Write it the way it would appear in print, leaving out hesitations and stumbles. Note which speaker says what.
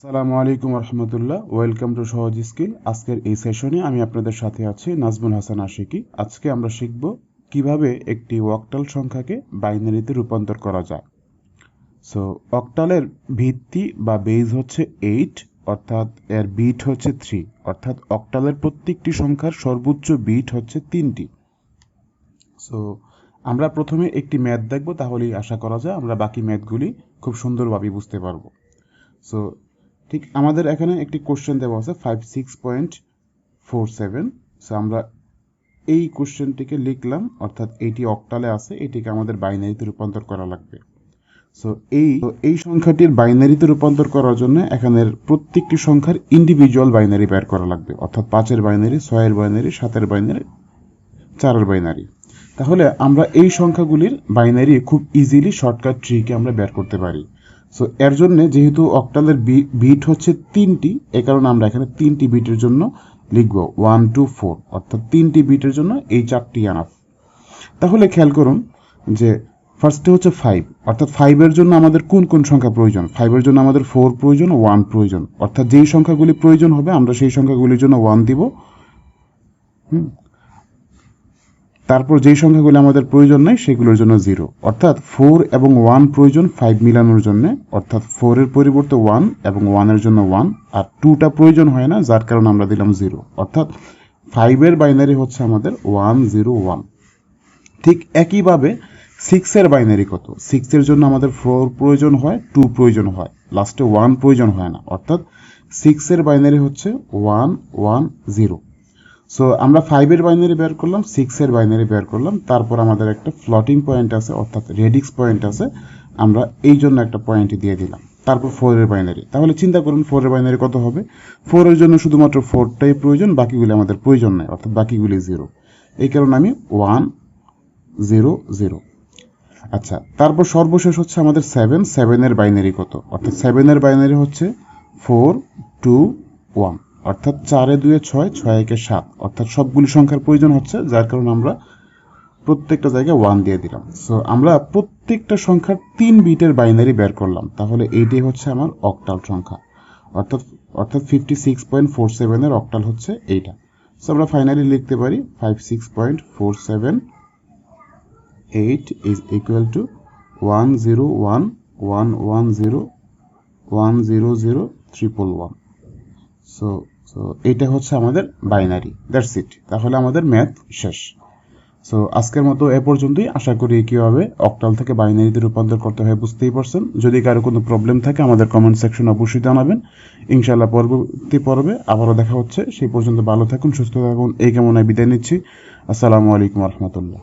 Speaker 1: আসসালামু আলাইকুম রহমতুল্লাহ। Welcome to সহজ স্কিল। আজকের এই সেশনে আমি আপনাদের সাথে আছি নাজমুল হাসান আশেকি। আজকে আমরা শিখব কিভাবে একটি অক্টাল সংখ্যাকে বাইনারিতে রূপান্তর করা যায়। সো অক্টালের ভিত্তি বা বেজ হচ্ছে 8, অর্থাৎ এর বিট হচ্ছে 3, অর্থাৎ অক্টালের প্রত্যেকটি সংখ্যার সর্বোচ্চ বিট হচ্ছে 3টি। সো আমরা প্রথমে একটি ম্যাথ দেখব, তাহলেই আশা করা যায় আমরা বাকি ম্যাথগুলি খুব সুন্দরভাবে বুঝতে পারবো। সো ঠিক আমাদের এখানে একটি কোশ্চেন দেওয়া আছে 56.47। সো আমরা এই কোশ্চেনটিকে লিখলাম, অর্থাৎ এইটি অক্টালে আছে, এটিকে আমাদের বাইনারিতে রূপান্তর করা লাগবে। সো এই সংখ্যাটির বাইনারিতে রূপান্তর করার জন্য এখানের প্রত্যেকটি সংখ্যার ইন্ডিভিজুয়াল বাইনারি বের করা লাগবে, অর্থাৎ 5-এর বাইনারি, 6-এর বাইনারি, 7-এর বাইনারি, 4-এর বাইনারি। তাহলে আমরা এই সংখ্যাগুলির বাইনারি খুব ইজিলি শর্টকাট ট্রিকে আমরা বের করতে পারি। সো এর জন্য যেহেতু অক্টালের বিট হচ্ছে 3টি, এই কারণে আমরা এখানে 3টি বিটের জন্য লিখব 1 to 4, অর্থাৎ 3টি বিটের জন্য এই 4টি আনাফ। তাহলে খেয়াল করুন যে ফার্স্টে হচ্ছে 5, অর্থাৎ 5-এর জন্য আমাদের কোন কোন সংখ্যা প্রয়োজন। 5-এর জন্য আমাদের 4 প্রয়োজন, 1 প্রয়োজন, অর্থাৎ যেই সংখ্যাগুলি প্রয়োজন হবে আমরা সেই সংখ্যাগুলির জন্য 1 দিব। তারপর যেই সংখ্যাগুলো আমাদের প্রয়োজন নাই সেগুলোর জন্য 0, অর্থাৎ 4 এবং 1 প্রয়োজন 5 মিলানোর জন্য, অর্থাৎ 4-এর পরিবর্তে 1 এবং 1-এর জন্য 1, আর 2টা প্রয়োজন হয় না, যার কারণে আমরা দিলাম 0, অর্থাৎ 5-এর বাইনারি হচ্ছে আমাদের 101। ঠিক একইভাবে 6-এর বাইনারি কত? 6-এর জন্য আমাদের 4 প্রয়োজন হয়, 2 প্রয়োজন হয়, লাস্টে 1 প্রয়োজন হয় না, অর্থাৎ 6-এর বাইনারি হচ্ছে 110। সো আমরা 5-এর বাইনারি বের করলাম, 6-এর বাইনারি বের করলাম, তারপর আমাদের একটা ফ্লোটিং পয়েন্ট আছে, অর্থাৎ রেডিক্স পয়েন্ট আছে, আমরা এই জন্য একটা পয়েন্ট দিয়ে দিলাম। তারপর 4-এর বাইনারি। তাহলে চিন্তা করুন 4-এর বাইনারি কত হবে। 4-এর জন্য শুধুমাত্র 4টাই প্রয়োজন, বাকিগুলি আমাদের প্রয়োজন নেই, অর্থাৎ বাকিগুলি 0। এই কারণে আমি 100। আচ্ছা, তারপর সর্বশেষ হচ্ছে আমাদের 7-এর বাইনারি কত, অর্থাৎ 7-এর বাইনারি হচ্ছে 421, অর্থাৎ 4-এ 2-এ 6, 6-এ 7, অর্থাৎ সবগুলি সংখ্যার প্রয়োজন হচ্ছে, যার কারণে আমরা প্রত্যেকটা জায়গায় 1 দিয়ে দিলাম। সো আমরা প্রত্যেকটা সংখ্যার 3 বিটের বাইনারি বের করলাম, তাহলে এইটাই হচ্ছে আমার অক্টাল সংখ্যা, অর্থাৎ 56.47-এর অক্টাল হচ্ছে এইটা। সো আমরা ফাইনালি লিখতে পারি 56.478 is equal to 10111010011। সো এটা হচ্ছে আমাদের বাইনারি। That's it. তাহলে আমাদের ম্যাথ শেষ। সো আজকের মতো এ পর্যন্তই। আশা করি কীভাবে অক্টাল থেকে বাইনারিতে রূপান্তর করতে হয় বুঝতেই পারছেন। যদি কারো কোনো প্রবলেম থাকে আমাদের কমেন্ট সেকশনে অবশ্যই জানাবেন। ইনশাআল্লাহ পরবর্তী পর্বে আবারও দেখা হচ্ছে। সেই পর্যন্ত ভালো থাকুন, সুস্থ থাকুন, এই কামনায় বিদায় নিচ্ছি। আসসালামু আলাইকুম রহমতুল্লাহ।